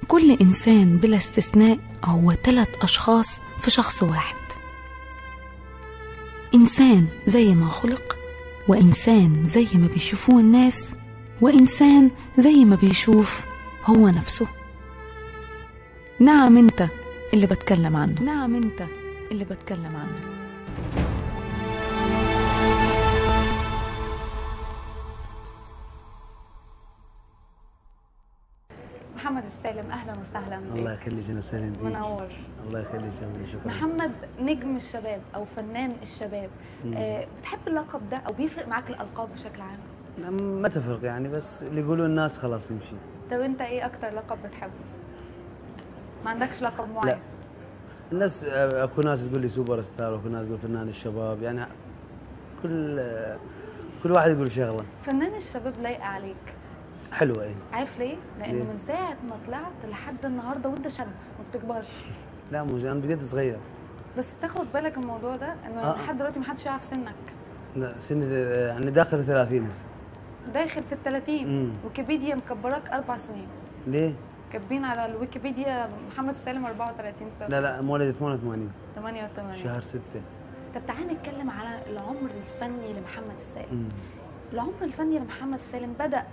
كل إنسان بلا استثناء هو 3 أشخاص في شخص واحد. إنسان زي ما خلق، وإنسان زي ما بيشوفوه الناس، وإنسان زي ما بيشوف هو نفسه. نعم أنت اللي بتكلم عنه، نعم أنت اللي بتكلم عنه. محمد السالم، اهلا وسهلا بك. الله يخليك، انا سالم بيك. منور. الله يخليك يا شكرا. محمد نجم الشباب او فنان الشباب، بتحب اللقب ده او بيفرق معاك الالقاب بشكل عام؟ ما تفرق يعني، بس اللي يقولوا الناس خلاص يمشي. طب انت ايه اكتر لقب بتحبه؟ ما عندكش لقب معين؟ لا، الناس اكو ناس تقول لي سوبر ستار، واكو ناس تقول فنان الشباب، يعني كل واحد يقول شغله. فنان الشباب لايقه عليك. حلوه ايه؟ عارف ليه؟ لانه من ساعه ما طلعت لحد النهارده وانت شاب ما بتكبرش. لا مو انا بديت صغير. بس بتاخد بالك الموضوع ده انه لحد دلوقتي ما حدش يعرف سنك. لا سني يعني داخل 30 هسه. داخل في ال 30. ويكيبيديا مكبراك 4 سنين. ليه؟ كاتبين على الويكيبيديا محمد السالم 34 سنه. لا مولد 88. 88 شهر 6. طب تعالى نتكلم على العمر الفني لمحمد السالم. العمر الفني لمحمد السالم بدأ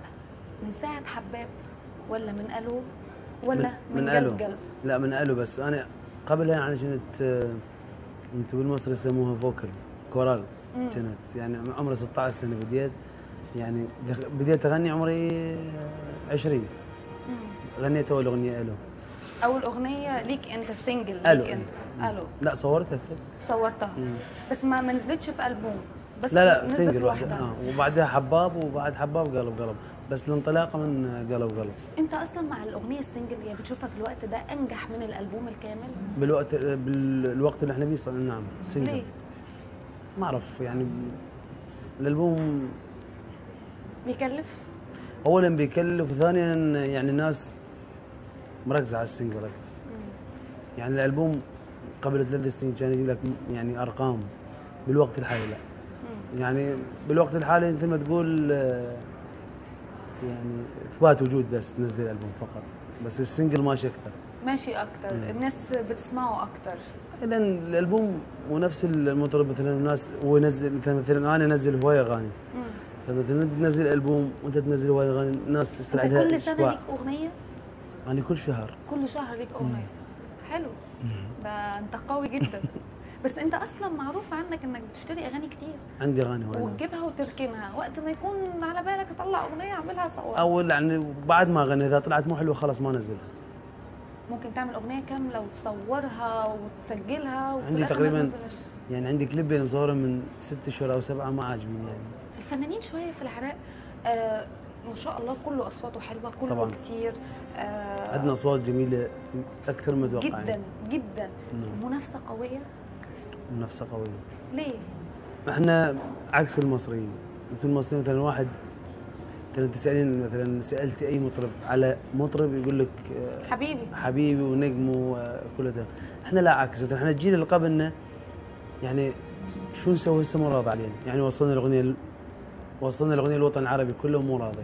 من ساعة حباب ولا من ألو ولا من قلب؟ لا من ألو، بس أنا قبلها يعني كنت انتوا بالمصري يسموها فوكل كورال. كنت يعني عمري 16 سنة بديت، يعني بديت أغني عمري 20. غنيت أول أغنية ألو. أول أغنية ليك أنت سنجل ألو. ليك أنت ألو. لا صورتها. بس ما نزلتش في ألبوم. بس لا سنجل واحدة. وبعدها حباب، وبعد حباب قلب. بس الانطلاقه من قلب. انت اصلا مع الاغنيه السنجل يعني بتشوفها في الوقت ده انجح من الالبوم الكامل؟ بالوقت اللي احنا فيه نعم سنجل. ليه؟ ما اعرف يعني الالبوم بيكلف؟ اولا بيكلف، وثانيا يعني الناس مركزه على السنجل اكثر. يعني الالبوم قبل 3 سنين كان يجيب لك يعني ارقام، بالوقت الحالي لا. يعني بالوقت الحالي مثل ما تقول يعني اثبات وجود، بس تنزل البوم فقط، بس السنجل ماشي اكثر. ماشي اكثر، الناس بتسمعه اكثر. لان الالبوم ونفس المطرب مثلا الناس وينزل مثلا انا انزل هوايه اغاني. فمثلا تنزل البوم وانت تنزل هوايه اغاني، الناس يستعدها. كل سنه ليك اغنيه؟ يعني كل شهر. كل شهر ليك اغنيه. حلو. ده انت قوي جدا. بس انت اصلا معروف عنك انك بتشتري اغاني كتير. عندي اغاني وتجيبها وتركنها، وقت ما يكون على بالك تطلع اغنيه اعملها صور. اول يعني بعد ما اغني اذا طلعت مو حلوه خلاص ما انزلها. ممكن تعمل اغنيه كامله وتصورها وتسجلها عندي تقريبا يعني عندي كليب انا مصوره من 6 شهور او 7 ما عاجبني يعني. الفنانين شويه في العراق ما شاء الله كله اصواته حلوه، كله طبعا. كتير عندنا اصوات جميله اكثر ما اتوقع جدا يعني. جدا. منافسه قويه. منافسه قويه. ليه؟ احنا عكس المصريين. انتم المصريين مثلا واحد كانت تسالين مثلا سالت اي مطرب على مطرب يقول لك حبيبي ونجم وكل ده. احنا لا عكس، احنا الجيل اللي قبلنا يعني شو نسوي هسه مو راضي علينا، يعني وصلنا الاغنيه الوطن العربي كله مو راضي.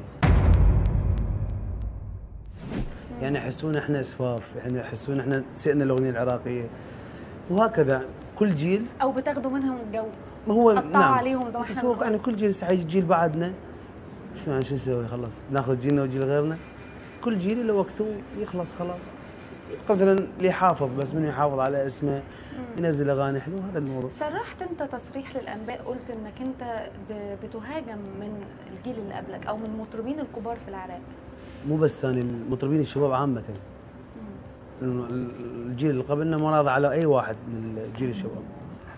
يعني يحسون احنا اسفاف، يعني يحسون احنا سئنا الاغنيه العراقيه. وهكذا كل جيل او بتاخذوا منهم الجو. ما هو نعم عليهم زي ما احنا بنقول. يعني كل جيل حيجي جيل بعدنا شو يعني شو نسوي خلاص ناخذ جيلنا وجيل غيرنا. كل جيل له وقته يخلص خلاص. مثلا اللي يحافظ بس منه يحافظ على اسمه ينزل اغاني حلوه، هذا الموضوع. صرحت انت تصريح للانباء قلت انك انت بتهاجم من الجيل اللي قبلك او من المطربين الكبار في العراق. مو بس انا، المطربين الشباب عامه. الجيل اللي قبلنا ما راضى على اي واحد من الجيل الشباب.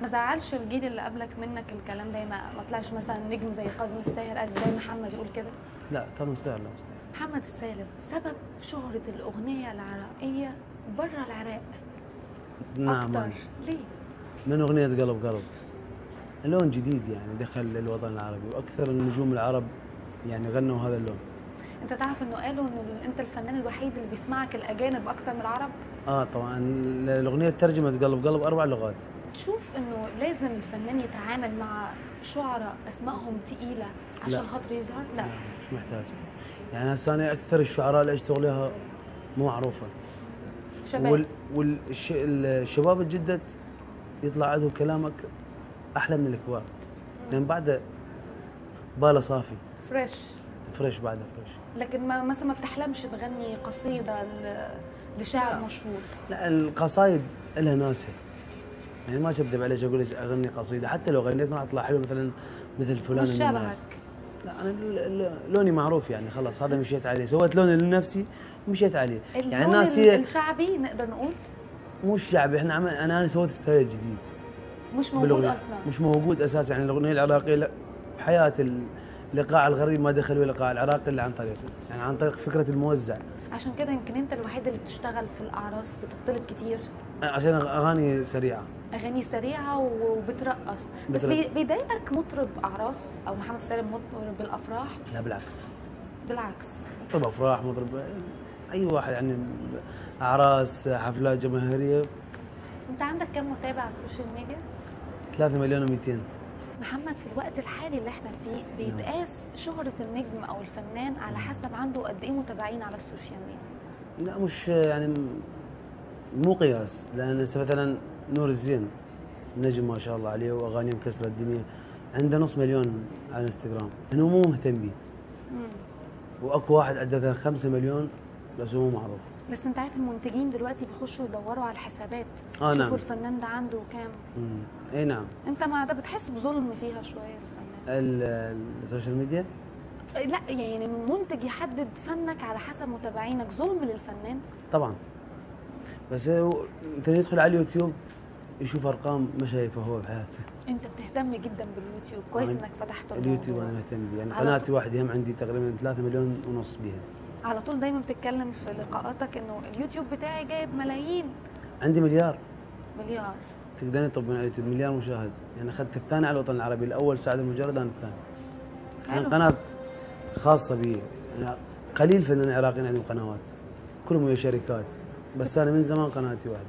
ما زعلش الجيل اللي قبلك منك الكلام ده؟ ما طلعش مثلا نجم زي كاظم الساهر زي محمد يقول كده؟ لا كاظم الساهر لا مستحيل. محمد السالم سبب شهرة الأغنية العراقية برا العراق نعم أكتر ليه؟ من أغنية قلب قلب، لون جديد يعني دخل الوطن العربي، وأكثر النجوم العرب يعني غنوا هذا اللون. أنت تعرف إنه قالوا إنه أنت الفنان الوحيد اللي بيسمعك الأجانب أكتر من العرب؟ طبعا الأغنية ترجمت قلب قلب 4 لغات. تشوف إنه لازم الفنان يتعامل مع شعراء أسمائهم تقيلة عشان خاطر يظهر؟ لا مش محتاج. يعني هسه أنا أكثر الشعراء اللي أشتغل لها مو معروفة. شباب. والشباب الجدد يطلع عندهم كلامك أحلى من الكبار، لأن بعده باله صافي. فريش بعده فريش. لكن مثلا ما بتحلمش تغني قصيدة لشاعر مشهور؟ لا القصايد لها ناسها، يعني ما اكذب عليك اقول لك اغني قصيده، حتى لو غنيت ما اطلع حلو مثل فلان مش شبهك. لا انا لوني معروف يعني خلاص، هذا مشيت عليه، سويت لوني لنفسي ومشيت عليه. يعني الناس الشعبي نقدر نقول مو الشعبي، انا سويت ستايل جديد مش موجود اصلا، مش موجود اساسا. يعني الاغنيه العراقيه بحياه الايقاع الغربي ما دخل الايقاع العراقي الا عن طريقه، يعني عن طريق فكره الموزع. عشان كده يمكن انت الوحيد اللي بتشتغل في الاعراس بتطلب كتير عشان اغاني سريعه. اغاني سريعه وبترقص. بس بيضايقك مطرب اعراس او محمد سالم مطرب الافراح؟ لا بالعكس. مطرب افراح، مطرب اي واحد يعني، اعراس، حفلات جماهيريه. انت عندك كم متابع على السوشيال ميديا؟ 3 مليون و200. محمد في الوقت الحالي اللي احنا فيه بيتقاس شهرة النجم او الفنان على حسب عنده قد ايه متابعين على السوشيال ميديا؟ لا مش يعني مو قياس، لان مثلا نور الزين نجم ما شاء الله عليه واغانيه مكسره الدنيا، عنده 500,000 على الانستغرام، انه مو مهتم بيه. واكو واحد عنده 5 مليون بس هو مو معروف. بس انت عارف المنتجين دلوقتي بيخشوا يدوروا على الحسابات، نعم. شوفوا الفنان ده عنده كام. اي نعم. انت ما ده بتحس بظلم فيها شويه الفنان؟ السوشيال ميديا؟ لا يعني المنتج يحدد فنك على حسب متابعينك، ظلم للفنان طبعا. بس انت يدخل على اليوتيوب يشوف ارقام ما شايفها هو بحياته. انت بتهتم جدا باليوتيوب، كويس انك فتحت اليوتيوب. انا مهتم بيه، يعني قناتي واحده هم عندي تقريبا 3 مليون ونص بيها. على طول دايما بتتكلم في لقاءاتك انه اليوتيوب بتاعي جايب ملايين. عندي مليار. تقدرين تطلب من اليوتيوب مليار مشاهد، يعني اخذت الثاني على الوطن العربي، الاول سعد المجرد، انا الثاني. يعني قناه خاصه بي، يعني قليل فنانين عراقيين عندهم قنوات، كلهم ويا شركات، بس انا من زمان قناتي واحده.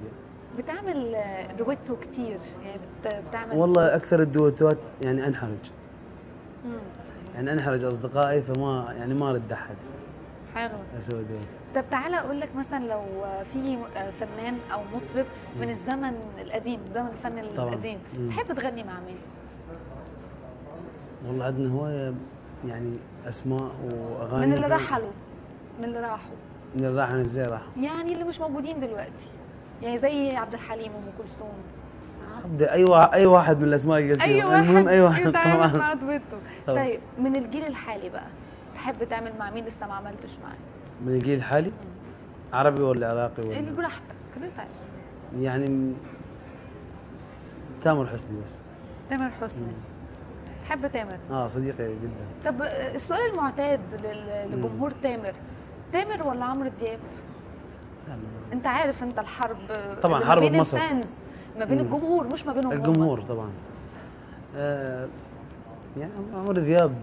بتعمل دويتو كثير يعني بتعمل؟ والله اكثر الدويتوات يعني انحرج. يعني انحرج اصدقائي، فما يعني ما ارد احد. حلو. اسوي دويتو. طب تعالى اقول لك مثلا لو في فنان او مطرب من الزمن القديم، زمن الفن القديم، تحب تغني مع مين؟ والله عندنا هوايه يعني اسماء واغاني من اللي رحلوا، من اللي راحوا ازاي راحوا؟ يعني اللي مش موجودين دلوقتي، يعني زي عبد الحليم وام كلثوم. اي واحد من الاسماء اللي قلتيها. المهم اي واحد طبعا مع دويتو. طيب من الجيل الحالي بقى تحب تعمل مع مين لسه ما عملتش معاه؟ من الجيل الحالي؟ عربي ولا عراقي ولا؟ اللي براحتك اللي انت عايزه. يعني تامر حسني بس. تامر حسني. تحب تامر؟ صديقي جدا. طب السؤال المعتاد لجمهور تامر ولا عمرو دياب؟ انت عارف انت الحرب طبعا، حرب مصر ما بين الجمهور مش ما بينهم الجمهور طبعا. يعني عمرو دياب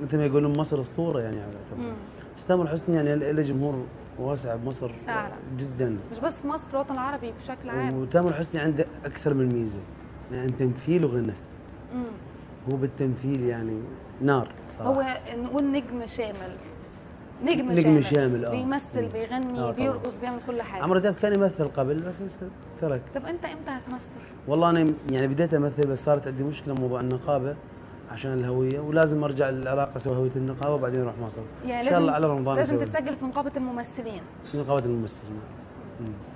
مثل ما يقولون مصر اسطوره يعني طبعا. بس تامر حسني يعني له جمهور واسع بمصر فعلا جدا، مش بس في مصر، الوطن العربي بشكل عام. وتامر حسني عنده اكثر من ميزه، يعني تمثيل وغنى. هو بالتمثيل يعني نار صراحه. هو نقول نجم شامل. نجم شامل. بيمثل، بيغني، بيرقص، بيعمل كل حاجه. عمرو دياب كان يمثل قبل بس ترك. طب انت امتى هتمثل؟ والله انا يعني بديت امثل، بس صارت عندي مشكله موضوع النقابه عشان الهويه، ولازم ارجع للعراق اسوي هويه النقابه وبعدين اروح مصر. يعني ان شاء الله على رمضان لازم تتسجل في نقابه الممثلين. في نقابه الممثلين.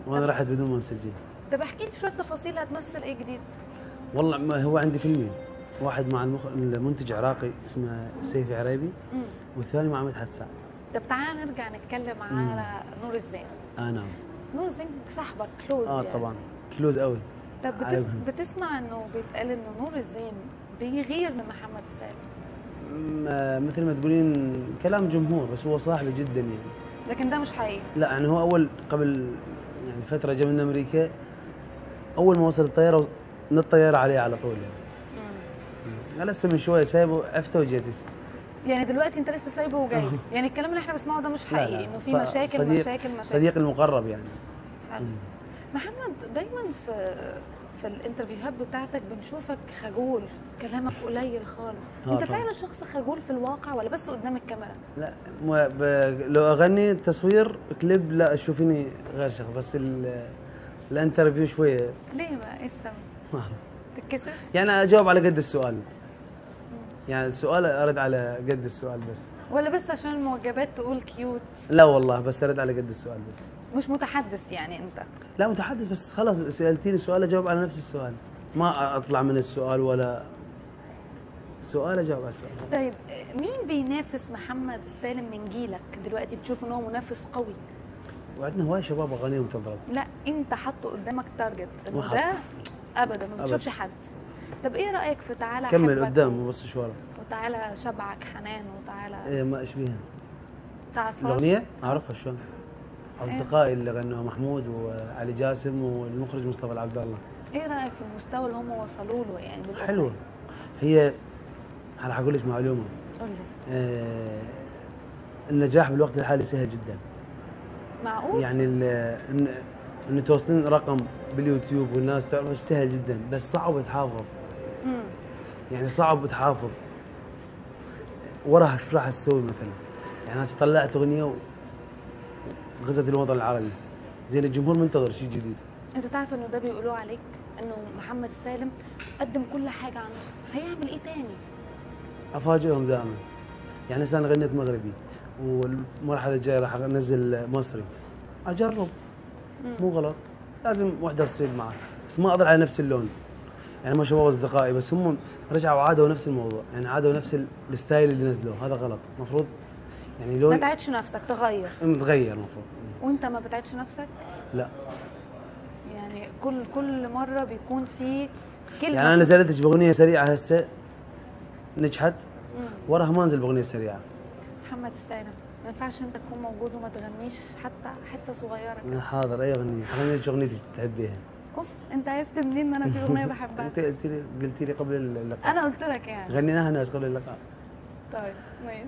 وانا رحت بدون ما مسجل. طب احكي لي شويه تفاصيل، هتمثل ايه جديد؟ والله ما هو عندي فيلمين، واحد مع المنتج عراقي اسمه سيفي عريبي، والثاني مع مدحت سعد. طب تعال نرجع نتكلم على نور الزين. نعم. نور الزين صاحبك كلوز يعني. طبعا كلوز قوي. طب بتسمع انه بيتقال انه نور الزين بيغير من محمد السالم؟ مثل ما تقولين كلام جمهور، بس هو صاحبي جدا يعني. لكن ده مش حقيقي. لا يعني هو قبل يعني فتره جا من امريكا، اول ما وصل الطياره من الطياره عليه على طول يعني. انا لسه من شويه سايبه عفته وجيت. يعني دلوقتي انت لسه سايبه وجاي؟ يعني الكلام اللي احنا بنسمعه ده مش حقيقي؟ انه في مشاكل صديق المقرب يعني. محمد دايما في الانترفيوهات بتاعتك بنشوفك خجول، كلامك قليل خالص. انت فعلا شخص خجول في الواقع ولا بس قدام الكاميرا؟ لا لو اغني تصوير كليب لا اشوفيني غير شخص، بس الانترفيو شويه. ليه بقى؟ ايه السبب؟ تتكسف؟ يعني اجاوب على قد السؤال. يعني السؤال ارد على قد السؤال بس. ولا بس عشان المعجبات تقول كيوت؟ لا والله بس ارد على قد السؤال بس. مش متحدث يعني انت؟ لا متحدث، بس خلاص سالتيني سؤال اجاوب على نفس السؤال، ما اطلع من السؤال ولا سؤال اجاوب على السؤال. طيب مين بينافس محمد السالم من جيلك دلوقتي؟ بتشوف ان هو منافس قوي؟ وعندنا هواي شباب اغانيهم تضرب. لا انت حاطه قدامك تارجت انه ده ابدا ما بتشوفش حد. طب ايه رايك في تعالى كمل قدام ما بصش ورا، وتعالى شبعك حنان، وتعالى ايه ما اشبيها. تعرفها الاغنيه؟ اعرفها شلون؟ اصدقائي اللي غنوها محمود وعلي جاسم والمخرج مصطفى العبد الله. ايه رايك في المستوى اللي هم وصلوا له يعني بالأغنية؟ حلوه. هي انا حقول لك معلومه. قول لي. النجاح بالوقت الحالي سهل جدا. معقول؟ يعني انه توصلين رقم باليوتيوب والناس تعرف سهل جدا، بس صعب تحافظ. يعني صعب تحافظ وراها. شو راح تسوي مثلا؟ يعني انا طلعت اغنيه وغزت الوطن العربي، زي الجمهور منتظر شيء جديد. انت تعرف انه ده بيقولوا عليك انه محمد السالم قدم كل حاجه عنه، هيعمل ايه تاني؟ افاجئهم دائما. يعني هسه انا غنيت مغربي والمرحله الجايه راح انزل مصري، اجرب. مو غلط، لازم وحده تصير معه، بس ما اضل على نفس اللون. يعني ما شباب اصدقائي بس هم رجعوا عادوا نفس الموضوع، يعني عادوا نفس الستايل اللي نزلوه، هذا غلط. المفروض يعني لون ما تعيدش نفسك، تغير. تغير المفروض. وانت ما بتعيدش نفسك؟ لا. يعني كل مره بيكون في كلمه. يعني انا نزلت باغنيه سريعه هسه نجحت، وراها ما انزل باغنيه سريعه. محمد السالم ما ينفعش انت تكون موجود وما تغنيش حته صغيره كده؟ حاضر. اي اغنيه؟ اغني لك اغنيتك تحبيها. اوف، انت عرفت منين ان انا في اغنيه بحبها؟ انت قلت لي قبل اللقاء. انا قلت لك يعني غنيناها ناس قبل اللقاء. طيب ماشي.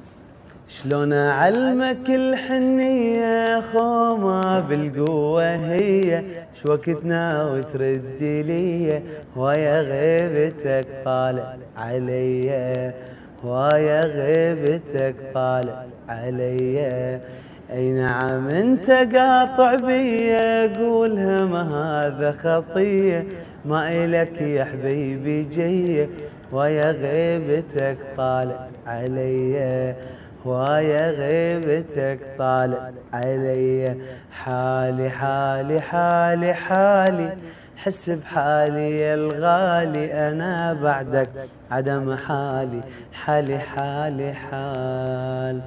شلون اعلمك الحنيه خوما بالقوه هي، شو وقتنا وتردي لي، ويا غيبتك طالع علي، ويا غيبتك طالع علي. اي نعم انت قاطع بيا، قولها ما هذا خطيه، ما الك يا حبيبي جيه، ويا غيبتك طالع علي، ويا غيبتك طالع علي. حالي حالي حالي حالي، حس بحالي يا الغالي، انا بعدك عدم حالي، حالي حالي حال.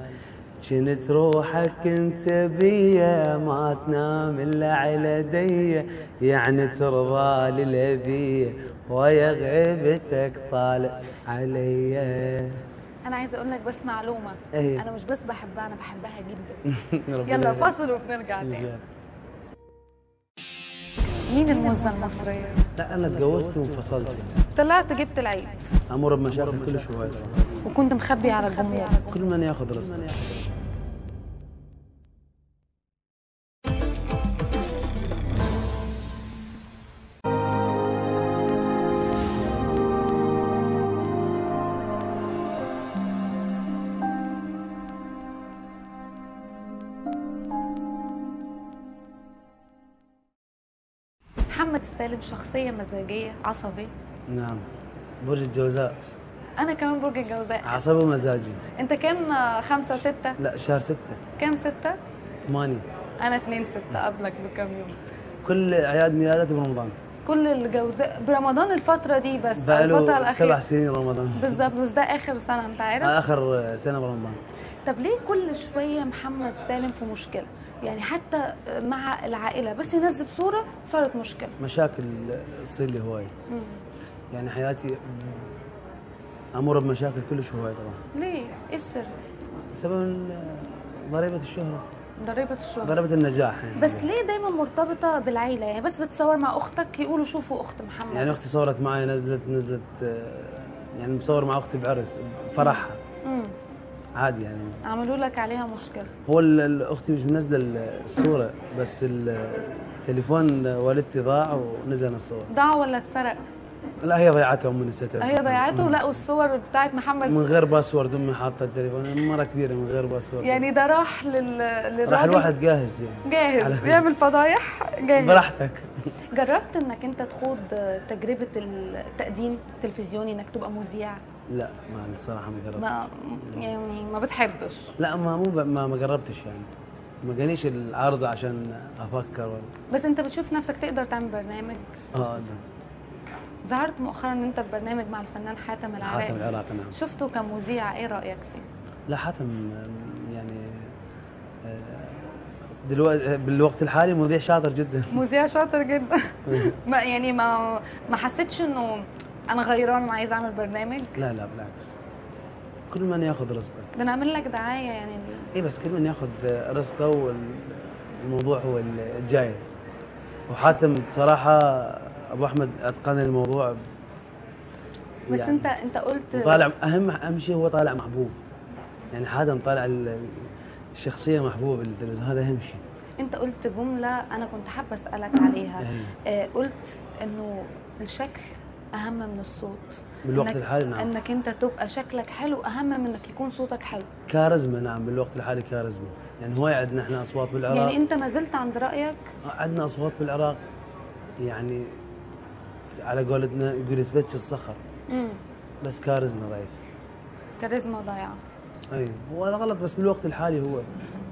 كنت روحك انت بيا، ما تنام الا على ديه، يعني ترضى للأذية، ويا غيبتك طالع علي. انا عايزه اقول لك بس معلومه. ايه؟ انا مش بس بحبها، انا بحبها جدا. يلا فاصل وبنرجع تاني. مين الموزة المصرية؟ لا انا اتجوزت وانفصلت. طلعت جبت العيد. امر بمشاكل كل شويه، وكنت مخبي على الجمهور. كل من ياخذ رزقه. محمد السالم شخصية مزاجية، عصبي. نعم. برج الجوزاء. أنا كمان برج الجوزاء. عصبي ومزاجي. أنت كام 5 6؟ لا شهر 6. كام 6؟ 8. أنا 2 6 قبلك بكم يوم. كل أعياد ميلاداتي برمضان. كل الجوزاء برمضان الفترة دي بس. بقاله 7 سنين رمضان. بالظبط، بس ده آخر سنة أنت عارف؟ آخر سنة برمضان. طب ليه كل شويه محمد سالم في مشكله؟ يعني حتى مع العائله بس ينزل صوره صارت مشكله. مشاكل تصير لي هواي. يعني حياتي امر بمشاكل كلش هواي طبعا. ليه؟ ايه السر؟ بسبب ضريبه الشهره. ضريبه الشهره. ضريبه النجاح يعني. بس ليه دايما مرتبطه بالعيله؟ يعني بس بتصور مع اختك يقولوا شوفوا اخت محمد. يعني اختي صورت معي، نزلت يعني مصور مع اختي بعرس فرحها. عادي يعني. عملوا لك عليها مشكله. هو اختي مش منزله الصوره، بس التليفون والدتي ضاع ونزل الصور. ضاع ولا اتسرق؟ لا هي ضيعته، امي نسيتها. هي ضيعته ولقوا الصور بتاعت محمد من غير باسورد، امي حاطه التليفون مره كبيره من غير باسورد. يعني ده راح للراجل، راح الواحد جاهز يعني. جاهز يعمل فضايح جاهز براحتك. جربت انك انت تخوض تجربه التقديم التلفزيوني، انك تبقى مذيع؟ لا ما الصراحه ما جربتش. يعني ما بتحبش؟ لا ما جربتش يعني. ما جانيش العرض عشان افكر ولا. بس انت بتشوف نفسك تقدر تعمل برنامج؟ لا. ظهرت مؤخرا ان انت في برنامج مع الفنان حاتم العراقي. حاتم العراقي نعم. شفته كمذيع، ايه رايك فيه؟ لا حاتم يعني دلوقتي بالوقت الحالي مذيع شاطر جدا. مذيع شاطر جدا. ما حسيتش انه انا غيران عايز اعمل برنامج؟ لا بالعكس، كل من ياخذ رزقه. بنعمل لك دعايه يعني. ايه بس كل من ياخذ رزقه، والموضوع هو الجاي. وحاتم صراحه ابو احمد اتقن الموضوع. بس يعني انت قلت طالع اهم شيء هو طالع محبوب. يعني حاتم طالع الشخصيه محبوبه بالتلفزيون، هذا اهم شيء. انت قلت جمله انا كنت حابه اسالك عليها. قلت انه الشكل اهم من الصوت بالوقت الحالي. نعم. انك انت تبقى شكلك حلو اهم من انك يكون صوتك حلو. كاريزما. نعم بالوقت الحالي كاريزما. يعني هواي عندنا احنا اصوات بالعراق. يعني انت ما زلت عند رايك؟ عندنا اصوات بالعراق يعني على قولتنا يقول تفتش الصخر. بس كاريزما ضعيف. كاريزما ضايعه. اي وهذا غلط. بس بالوقت الحالي هو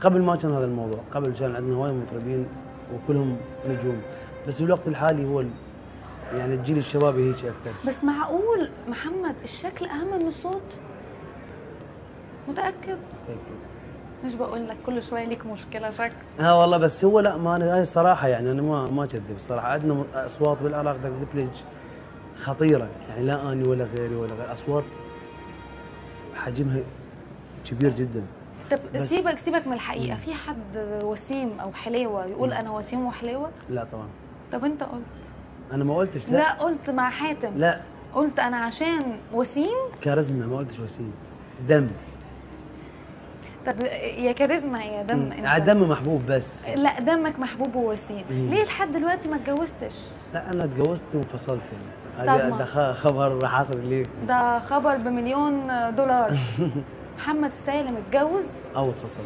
قبل ما كان هذا الموضوع، قبل كان عندنا هواي مطربين وكلهم نجوم، بس بالوقت الحالي هو يعني الجيل الشبابي هيك اكثر. بس معقول محمد الشكل اهم من الصوت؟ متاكد؟ متاكد. مش بقول لك كل شويه ليك مشكله شكل. والله بس هو لا، ما انا هاي الصراحه يعني انا ما اكذب الصراحه. عندنا اصوات بالعراق قلت لك خطيره، يعني لا اني ولا غيري اصوات حجمها كبير جدا. طب سيبك من الحقيقه. في حد وسيم او حليوه يقول انا وسيم وحليوه؟ لا طبعا. طب انت قلت. انا ما قلتش. لا قلت مع حاتم. لا قلت انا عشان وسيم كاريزما، ما قلتش وسيم. دم. طب يا كاريزما يا دم. انت دم محبوب بس. لا دمك محبوب ووسيم. ليه لحد دلوقتي ما اتجوزتش؟ لا انا اتجوزت وانفصلت يعني. ده خبر حصل لي. ده خبر بمليون دولار. محمد سالم اتجوز او اتفصلت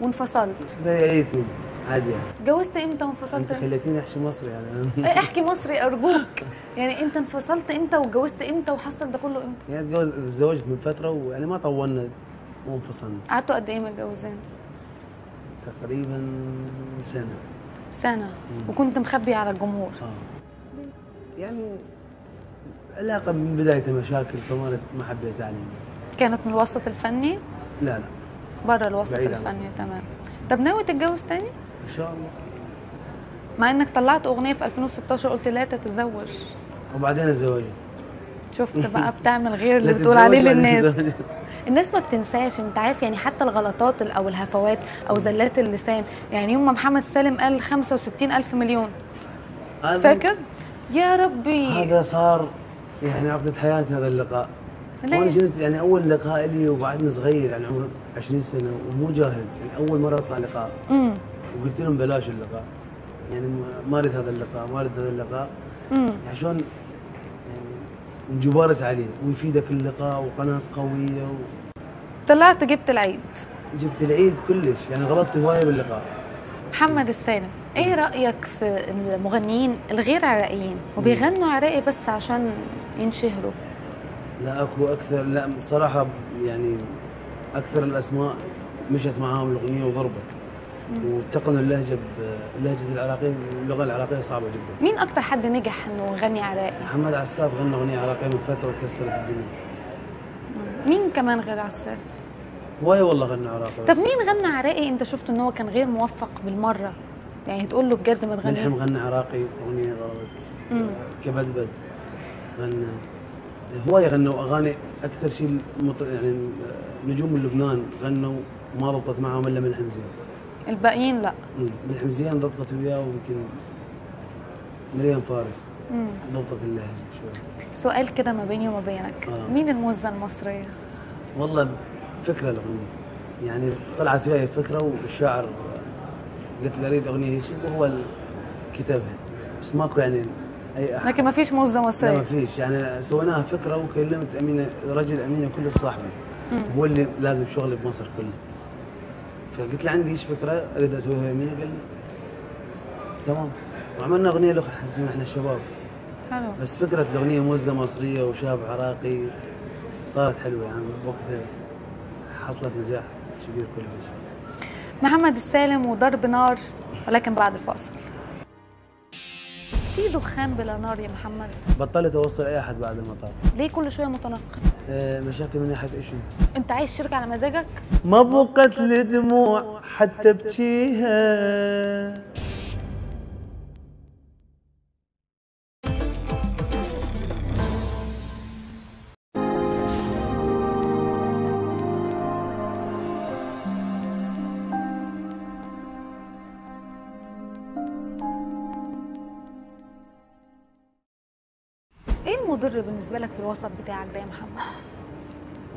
وانفصلت زي اي اثنين عادي يعني. اتجوزت امتى وانفصلت امتى؟ انت خليتيني احكي مصري يعني. احكي مصري ارجوك. يعني انت انفصلت امتى واتجوزت امتى وحصل ده كله امتى؟ يعني تزوجت من فتره ويعني ما طولنا وانفصلنا. قعدتوا قد ايه متجوزين؟ تقريبا سنه. وكنت مخبي على الجمهور. يعني علاقه من بدايتها مشاكل، فما حبيت يعني. كانت من الوسط الفني؟ لا بره الوسط الفني. تمام. طب ناوي تتجوز تاني؟ ان شاء الله. مع انك طلعت اغنيه في 2016 قلت لا تتزوج. وبعدين اتزوجت. شفت بقى بتعمل غير اللي بتقول عليه للناس. الناس ما بتنساش، انت عارف يعني حتى الغلطات او الهفوات او زلات اللسان. يعني يوم ما محمد سالم قال 65,000 مليون فاكر؟ يا ربي هذا صار يعني عقدة حياتي هذا اللقاء. وانا كنت يعني اول لقاء لي وبعدني صغير يعني عمري 20 سنه ومو جاهز، يعني اول مره اطلع لقاء. وقلت لهم بلاش اللقاء، يعني ما اريد هذا اللقاء. يعني شلون يعني انجبرت عليه ويفيدك اللقاء وقناه قويه طلعت جبت العيد كلش، يعني غلطت هوايه باللقاء. محمد السالم، ايه رايك في المغنيين الغير عراقيين وبيغنوا عراقي بس عشان ينشهروا؟ لا اكو اكثر. لا صراحه يعني اكثر الاسماء مشت معاهم الاغنيه وضربت واتقنوا اللهجه العراقيه. اللغه العراقيه صعبه جدا. مين اكثر حد نجح انه يغني عراقي؟ محمد عساف غنى اغنيه عراقيه من فتره وكسرت الدنيا. مين كمان غير عساف؟ هوايه والله غنى عراقي. طب مين غنى عراقي انت شفت ان هو كان غير موفق بالمره؟ يعني تقول له بجد ما تغني؟ ملحم غنى عراقي اغنيه ضربت، كبدبد غنى، هوايه غنوا اغاني. اكثر شيء يعني نجوم من لبنان غنوا ما ضبطت معهم الا ملحم زين. الباقيين لا. ملحم زين ضبطت وياه، ويمكن مريم فارس ضبطت اللهجه شوي. سؤال كده ما بيني وما بينك، مين الموزة المصرية؟ والله فكرة الأغنية، يعني طلعت وياي فكرة والشاعر قلت له أريد أغنية شيء وهو كتبها، بس ماكو يعني أي أحد. لكن ما فيش موزة مصرية؟ لا ما فيش، يعني سويناها فكرة وكلمت أمينة، رجل أمينة كل صاحبي هو اللي لازم شغلي بمصر كله. فقلت له عندي ايش فكرة أريد أسويها أمينة، قال لي تمام، وعملنا أغنية له حسنا إحنا الشباب. حلو. بس فكرة الأغنية موزة مصرية وشاب عراقي صارت حلوة، يعني بوقتها حصلت نجاح كبير كلش. محمد السالم وضرب نار، ولكن بعد الفاصل. في دخان بلا نار يا محمد؟ بطلت أوصل أي أحد بعد المطار. ليه كل شوية متنقل؟ مشاكل من ناحية إيش؟ أنت عايش شركة على مزاجك؟ ما بقت لدموع حتى ابكيها. ايه المضر بالنسبه لك في الوسط بتاعك ده يا محمد؟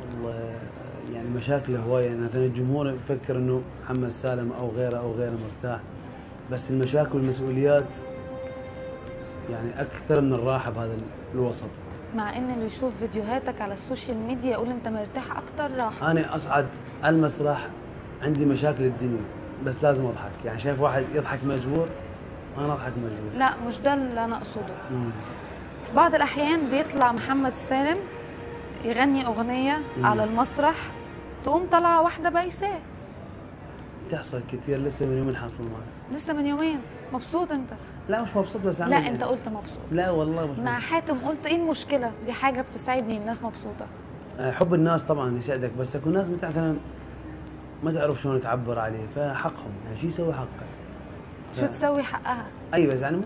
والله يعني مشاكله هوايه، يعني مثلا الجمهور يفكر انه محمد سالم او غيره مرتاح، بس المشاكل والمسؤوليات يعني اكثر من الراحه بهذا الوسط. مع ان اللي يشوف فيديوهاتك على السوشيال ميديا يقول انت مرتاح اكثر راحه. انا اصعد على المسرح عندي مشاكل الدنيا بس لازم اضحك، يعني شايف واحد يضحك مجبور، انا اضحك مجبور. لا مش ده اللي انا اقصده. في بعض الأحيان بيطلع محمد سالم يغني أغنية على المسرح، تقوم طالعة واحدة بايساه. تحصل كثير، لسه من يومين حاصل معي. لسه من يومين؟ مبسوط أنت؟ لا مش مبسوط، بس لا أنت قلت مبسوط. لا والله مش مع حاتم قلت إيه المشكلة؟ دي حاجة بتساعدني، الناس مبسوطة. حب الناس طبعا يسعدك، بس اكو ناس مثلا ما تعرف شلون تعبر عليه، فحقهم يعني شو يسوي حقه. شو تسوي حقها؟ أي بس يعني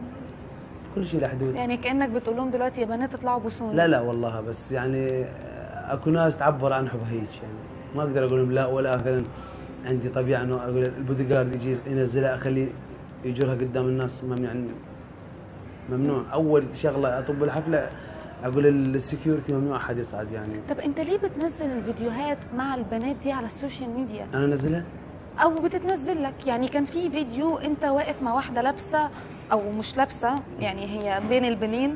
كل شيء له حدود. يعني كأنك بتقول لهم دلوقتي يا بنات اطلعوا بوسوني. لا والله، بس يعني اكو ناس تعبر عن حبها هيك، يعني ما اقدر اقول لهم لا، ولا مثلا عندي طبيعه انه اقول البودي جارد يجي ينزلها اخليه يجرها قدام الناس، يعني ممنوع. اول شغله اطب الحفله اقول السكيورتي ممنوع احد يصعد يعني. طب انت ليه بتنزل الفيديوهات مع البنات دي على السوشيال ميديا؟ انا انزلها او بتتنزل لك؟ يعني كان في فيديو انت واقف مع واحده لابسه او مش لابسه، يعني هي بين البنين،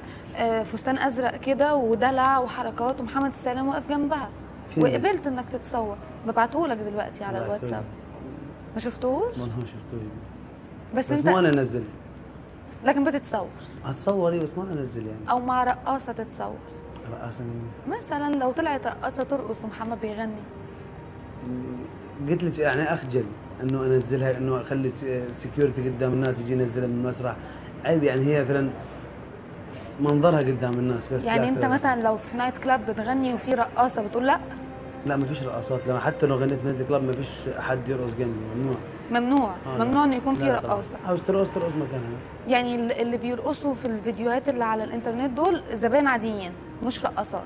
فستان ازرق كده ودلع وحركات، ومحمد السالم واقف جنبها، وقبلت انك تتصور. ببعتهولك دلوقتي على الواتساب. ما شفتوش؟ ما شفتوش. بس انت ما انا انزل، لكن بتتصور. اتصوري بس ما انزل يعني. او مع رقاصه تتصور. رقاصه مين؟ مثلا لو طلعت رقاصه ترقص ومحمد بيغني. قلت لك يعني اخجل انه انزلها، انه اخلي سكيورتي قدام الناس يجي ينزلها من المسرح، عيب يعني. هي مثلا منظرها قدام الناس بس. يعني انت مثلا لو في نايت كلاب بتغني وفي رقاصه بتقول لا؟ لا ما فيش رقاصات، لما حتى لو غنيت نايت كلاب ما فيش حد يرقص جنبي، ممنوع. ممنوع انه يكون في رقاصه. عاوز ترقص مكانها. يعني اللي بيرقصوا في الفيديوهات اللي على الانترنت دول زبائن عاديين مش رقاصات؟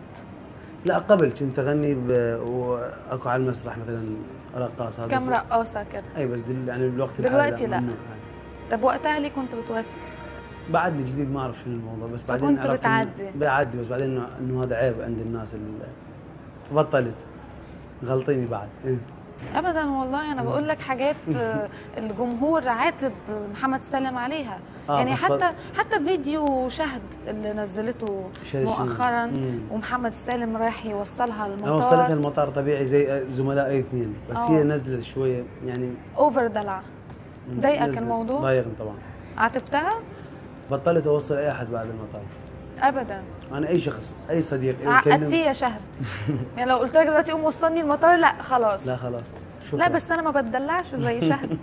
لا قبل كنت اغني واكو على المسرح مثلا رقاصه. كم رقاصه كده؟ اي بس يعني بالوقت دلوقتي لا. طب وقتها ليه كنت بتوافق؟ بعدني جديد ما اعرف شنو الموضوع، بس بعدين كنت بعدي بس بعدين انه هذا عيب عند الناس بطلت غلطيني بعد. ابدا والله انا بقول لك حاجات الجمهور عاتب محمد سالم عليها. يعني حتى فيديو شهد اللي نزلته مؤخرا ومحمد سالم رايح يوصلها المطار. انا وصلتها المطار طبيعي زي زملائي اثنين، بس هي نزلت شويه يعني اوفر دلع. ضايقك الموضوع؟ ضايقني طبعا. عاتبتها؟ بطلت اوصل اي احد بعد المطار ابدا. انا اي شخص اي صديق عقدتيه يا شهد. يعني لو قلت لك دلوقتي قوم وصلني المطار، لا خلاص. لا خلاص شكرا. لا بس انا ما بتدلعش زي شهد.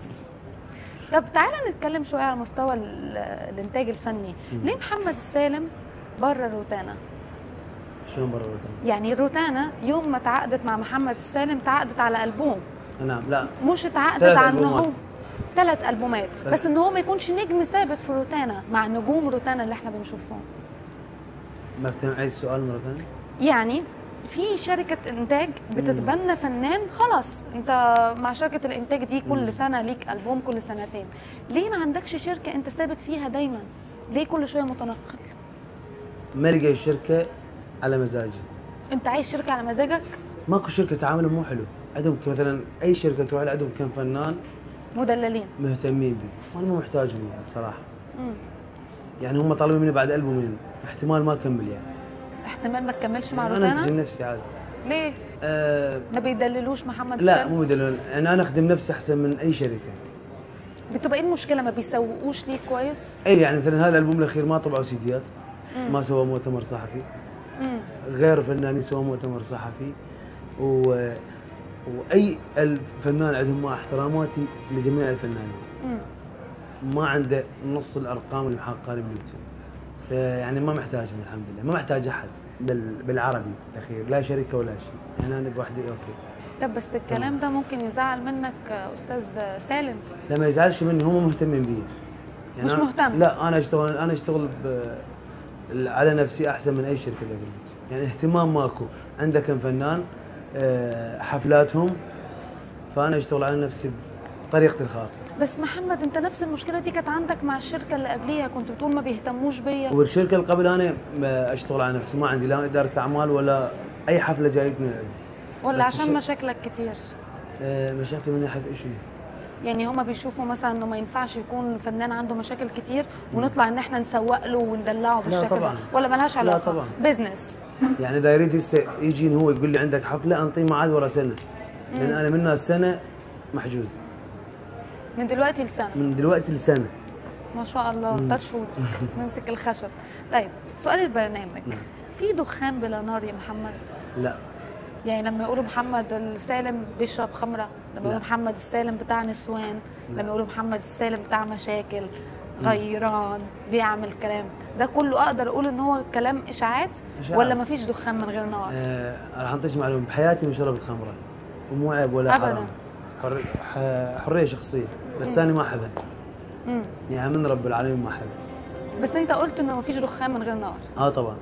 طب تعالى نتكلم شويه على مستوى الانتاج الفني. ليه محمد سالم بره روتانا؟ شلون برا روتانا؟ يعني روتانا يوم ما تعاقدت مع محمد السالم تعاقدت على ألبوم. نعم. لا مش تعاقدت على انه هو 3 ألبومات بس انه هو ما يكونش نجم ثابت في روتانا مع نجوم روتانا اللي احنا بنشوفهم. ما فهمت عايز السؤال مرة ثانية؟ يعني في شركة إنتاج بتتبنى فنان، خلاص أنت مع شركة الإنتاج دي كل سنة ليك ألبوم كل سنتين، ليه ما عندكش شركة أنت ثابت فيها دايما؟ ليه كل شوية متنقل؟ ما لقى الشركة على مزاجي. أنت عايز شركة على مزاجك؟ ماكو شركة تعاملهم مو حلو، عندهم مثلا أي شركة تروح عندهم كم فنان مدللين مهتمين بي، وأنا مو محتاجهم يعني صراحة. يعني هم طالبين مني بعد ألبومين، احتمال ما أكمل يعني. احتمال ما تكملش مع روتانا؟ أنا أنتج نفسي عادي. ليه؟ ما بيدللوش محمد لا السالم؟ مو بيدللون، يعني أنا أخدم نفسي أحسن من أي شركة. بتبقى إيه المشكلة؟ ما بيسوقوش ليك كويس؟ أي يعني مثلا هذا الألبوم الأخير ما طبعوا سيديات، ما سوى مؤتمر صحفي. غير فنانين سوى مؤتمر صحفي، واي الفنان عندهم مع احتراماتي لجميع الفنانين ما عنده نص الارقام اللي محققها باليوتيوب، يعني ما محتاجهم الحمد لله، ما محتاج احد بالعربي الاخير، لا شركه ولا شيء، يعني انا بوحدي اوكي. طب بس الكلام ده ممكن يزعل منك استاذ سالم؟ لا ما يزعلش مني، هم مهتمين بي يعني. مش مهتم؟ لا انا اشتغل على نفسي احسن من اي شركه قبل، يعني اهتمام ماكو، عندك كم فنان حفلاتهم، فانا اشتغل على نفسي بطريقتي الخاصه. بس محمد انت نفس المشكله دي كانت عندك مع الشركه اللي قبليها، كنت بتقول ما بيهتموش بيا. والشركه اللي قبل انا اشتغل على نفسي، ما عندي لا اداره اعمال ولا اي حفله جايتني ولا عشان مشاكلك كتير؟ مشاكل من ناحيه ايش؟ يعني هما بيشوفوا مثلا انه ما ينفعش يكون فنان عنده مشاكل كتير ونطلع ان احنا نسوق له وندلعه بالشكل ده، ولا ملهاش علاقه؟ لا طبعا بزنس. يعني اذا يريد يجي هو يقول لي عندك حفله انطيه ميعاد ورا سنه، لان انا منها السنه محجوز. من دلوقتي لسنه؟ من دلوقتي لسنه. ما شاء الله. تاتش فود. نمسك الخشب. طيب سؤال البرنامج، في دخان بلا نار يا محمد؟ لا. يعني لما يقولوا محمد السالم بيشرب خمره، لما يقولوا محمد السالم بتاع نسوان، لما يقولوا محمد السالم بتاع مشاكل، غيران، بيعمل كلام، ده كله اقدر اقول ان هو كلام اشاعات ولا مفيش دخان من غير نار؟ راح انطيك معلومه، بحياتي ما شربت خمره ومو عيب ولا حرام، حريه شخصيه، بس انا ما احبها. يعني من رب العالمين ما احبها. بس انت قلت انه مفيش دخان من غير نار. طبعا.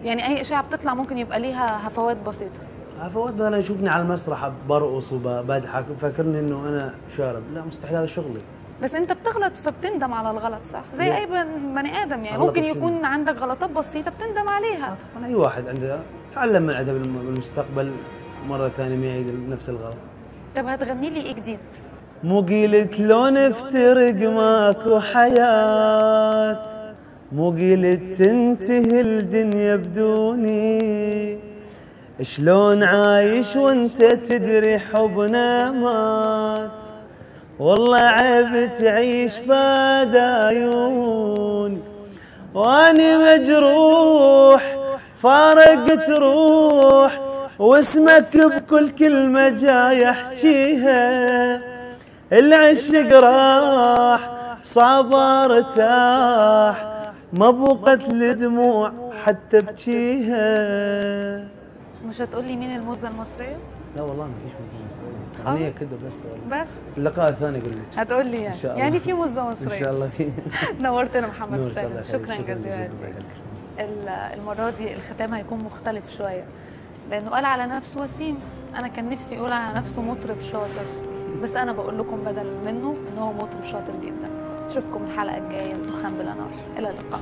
يعني اي اشاعه بتطلع ممكن يبقى ليها هفوات بسيطه. هفوات انا يشوفني على المسرح برقص وبضحك فاكرني انه انا شارب، لا مستحيل، هذا شغلي. بس انت بتغلط فبتندم على الغلط، صح؟ زي اي بني ادم، يعني ممكن يكون عندك غلطات بسيطه بتندم عليها. طبعا اي واحد عنده تعلم من عدم بالمستقبل مره ثانيه ما يعيد نفس الغلط. طب هتغني لي ايه جديد؟ مو قلت لو نفترق ماكو حياه، مو قلت تنتهي الدنيا بدوني، شلون عايش وانت تدري حبنا مات، والله عيب تعيش بعد عيوني، واني مجروح فارقت روح، واسمك بكل كلمة جاي احكيها، العشق راح صعب ارتاح، ما بوقت الدموع حتى ابكيها. مش هتقولي مين الموزة المصرية؟ لا والله ما فيش موزة مصرية، أغنية كده بس والله. بس؟ اللقاء الثاني أقول لك. هتقولي يعني؟ إن شاء الله. يعني في موزة مصرية؟ إن شاء الله في. نورتنا محمد السالم، شكرا جزيلا. المرة دي الختام هيكون مختلف شوية، لأنه قال على نفسه وسيم، أنا كان نفسي يقول على نفسه مطرب شاطر، بس أنا بقول لكم بدل منه إن هو مطرب شاطر جدا. أشوفكم الحلقة الجاية، دخان بلا نار، إلى اللقاء.